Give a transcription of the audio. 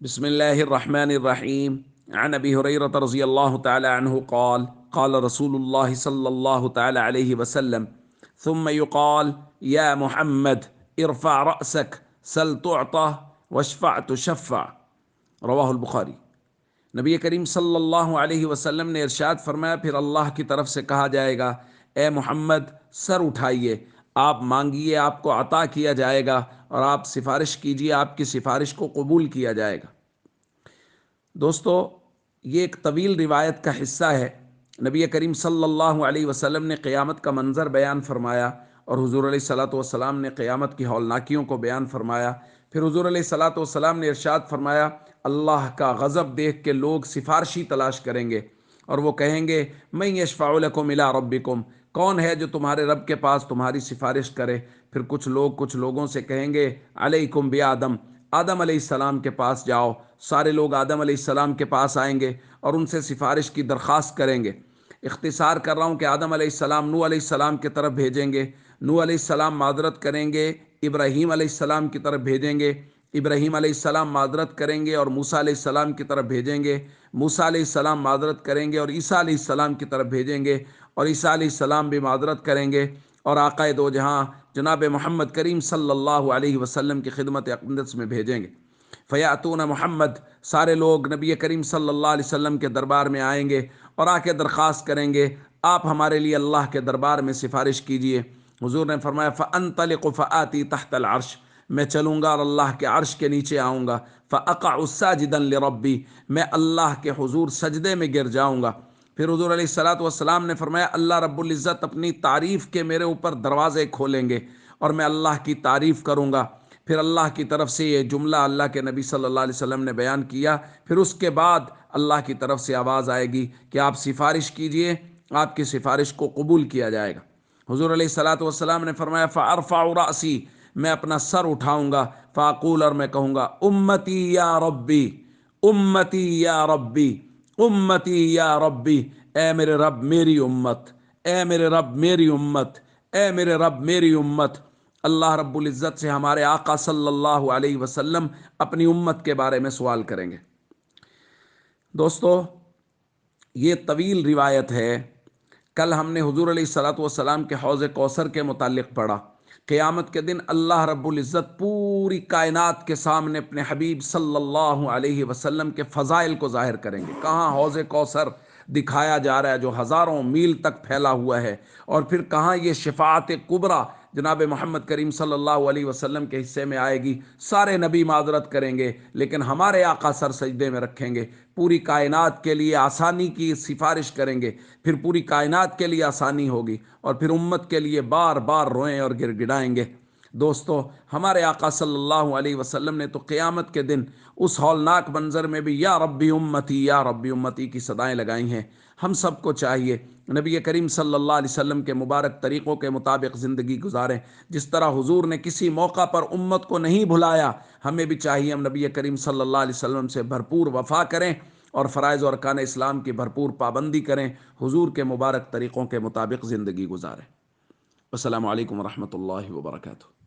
بسم الله الرحمن الرحيم. عن أبي هريرة رضي الله تعالى عنه قال قال رسول الله صلى الله تعالى عليه وسلم ثم يقال يا محمد ارفع رأسك سل تعطى واشفع تشفع. رواہ البخاری۔ نبی کریم صلی اللہ علیہ وسلم نے ارشاد فرمایا، پھر اللہ کی طرف سے کہا جائے گا، اے محمد سر اٹھائیے، آپ مانگیے آپ کو عطا کیا جائے گا، اور آپ سفارش کیجیے آپ کی سفارش کو قبول کیا جائے گا۔ دوستو، یہ ایک طویل روایت کا حصہ ہے۔ نبی کریم صلی اللہ علیہ وسلم نے قیامت کا منظر بیان فرمایا، اور حضور علیہ الصلوۃ والسلام نے قیامت کی ہولناکیوں کو بیان فرمایا۔ پھر حضور علیہ الصلوۃ والسلام نے ارشاد فرمایا، اللہ کا غضب دیکھ کے لوگ سفارشی تلاش کریں گے، اور وہ کہیں گے من یشفع لکم الی ربکم، کون ہے جو تمہارے رب کے پاس تمہاری سفارش کرے؟ پھر کچھ لوگوں سے کہیں گے علیکم بآدم، آدم علیہ السلام کے پاس جاؤ۔ سارے لوگ آدم علیہ السلام کے پاس آئیں گے اور ان سے سفارش کی درخواست کریں گے۔ اختصار کر رہا ہوں کہ آدم علیہ السلام نوح علیہ السلام کی طرف بھیجیں گے، نوح علیہ السلام معذرت کریں گے، ابراہیم علیہ السلام کی طرف بھیجیں گے، ابراہیم علیہ السلام معذرت کریں گے اور موسیٰ علیہ السلام کی طرف بھیجیں گے، موسیٰ علیہ السلام معذرت کریں گے اور عیسیٰ علیہ السلام کی طرف بھیجیں گے، اور عیسیٰ علیہ السلام بھی معذرت کریں گے، اور آقا دو جہاں جناب محمد کریم صلی اللہ علیہ وسلم کی خدمت اقدس میں بھیجیں گے۔ فیاتون محمد، سارے لوگ نبی کریم صلی اللہ علیہ وسلم کے دربار میں آئیں گے اور آ کے درخواست کریں گے، آپ ہمارے لیے اللہ کے دربار میں سفارش کیجئے۔ حضور نے فرمایا فانطلق فآتی تحت العرش، میں چلوں گا اور اللہ کے عرش کے نیچے آؤں گا، فاقع ساجدا لربی، میں اللہ کے حضور سجدے میں گر جاؤں گا۔ پھر حضور علیہ الصلوۃ والسلام نے فرمایا، اللہ رب العزت اپنی تعریف کے میرے اوپر دروازے کھولیں گے اور میں اللہ کی تعریف کروں گا۔ پھر اللہ کی طرف سے یہ جملہ اللہ کے نبی صلی اللہ علیہ وسلم نے بیان کیا، پھر اس کے بعد اللہ کی طرف سے آواز آئے گی کہ آپ سفارش کیجئے، آپ کی سفارش کو قبول کیا جائے گا۔ حضور علیہ الصلوۃ والسلام نے فرمایا فارفع رأسی، میں اپنا سر اٹھاؤں گا، فاقول، اور میں کہوں گا امتی یا ربی، امتی یا ربی، امتی یا ربی، اے میرے رب میری امت، اے میرے رب میری امت، اے میرے رب میری امت۔ اللہ رب العزت سے ہمارے آقا صلی اللہ علیہ وسلم اپنی امت کے بارے میں سوال کریں گے۔ دوستو، یہ طویل روایت ہے۔ کل ہم نے حضور علیہ الصلوۃ والسلام کے حوض کوثر کے متعلق پڑھا۔ قیامت کے دن اللہ رب العزت پوری کائنات کے سامنے اپنے حبیب صلی اللہ علیہ وسلم کے فضائل کو ظاہر کریں گے۔ کہاں حوض کوثر دکھایا جا رہا ہے جو ہزاروں میل تک پھیلا ہوا ہے، اور پھر کہاں یہ شفاعت کبریٰ جناب محمد کریم صلی اللہ علیہ وسلم کے حصے میں آئے گی۔ سارے نبی معذرت کریں گے لیکن ہمارے آقا سر سجدے میں رکھیں گے، پوری کائنات کے لیے آسانی کی سفارش کریں گے، پھر پوری کائنات کے لیے آسانی ہوگی، اور پھر امت کے لیے بار بار روئیں اور گر گڑائیں گے۔ دوستو، ہمارے آقا صلی اللہ علیہ وسلم نے تو قیامت کے دن اس ہولناک منظر میں بھی یا ربی امتی یا ربی امتی کی صدائیں لگائی ہیں۔ ہم سب کو چاہیے نبی کریم صلی اللہ علیہ وسلم کے مبارک طریقوں کے مطابق زندگی گزاریں۔ جس طرح حضور نے کسی موقع پر امت کو نہیں بھلایا، ہمیں بھی چاہیے ہم نبی کریم صلی اللہ علیہ وسلم سے بھرپور وفا کریں اور فرائض و ارکان اسلام کی بھرپور پابندی کریں، حضور کے مبارک طریقوں کے مطابق زندگی گزاریں۔ السلام علیکم ورحمۃ اللہ وبرکاتہ۔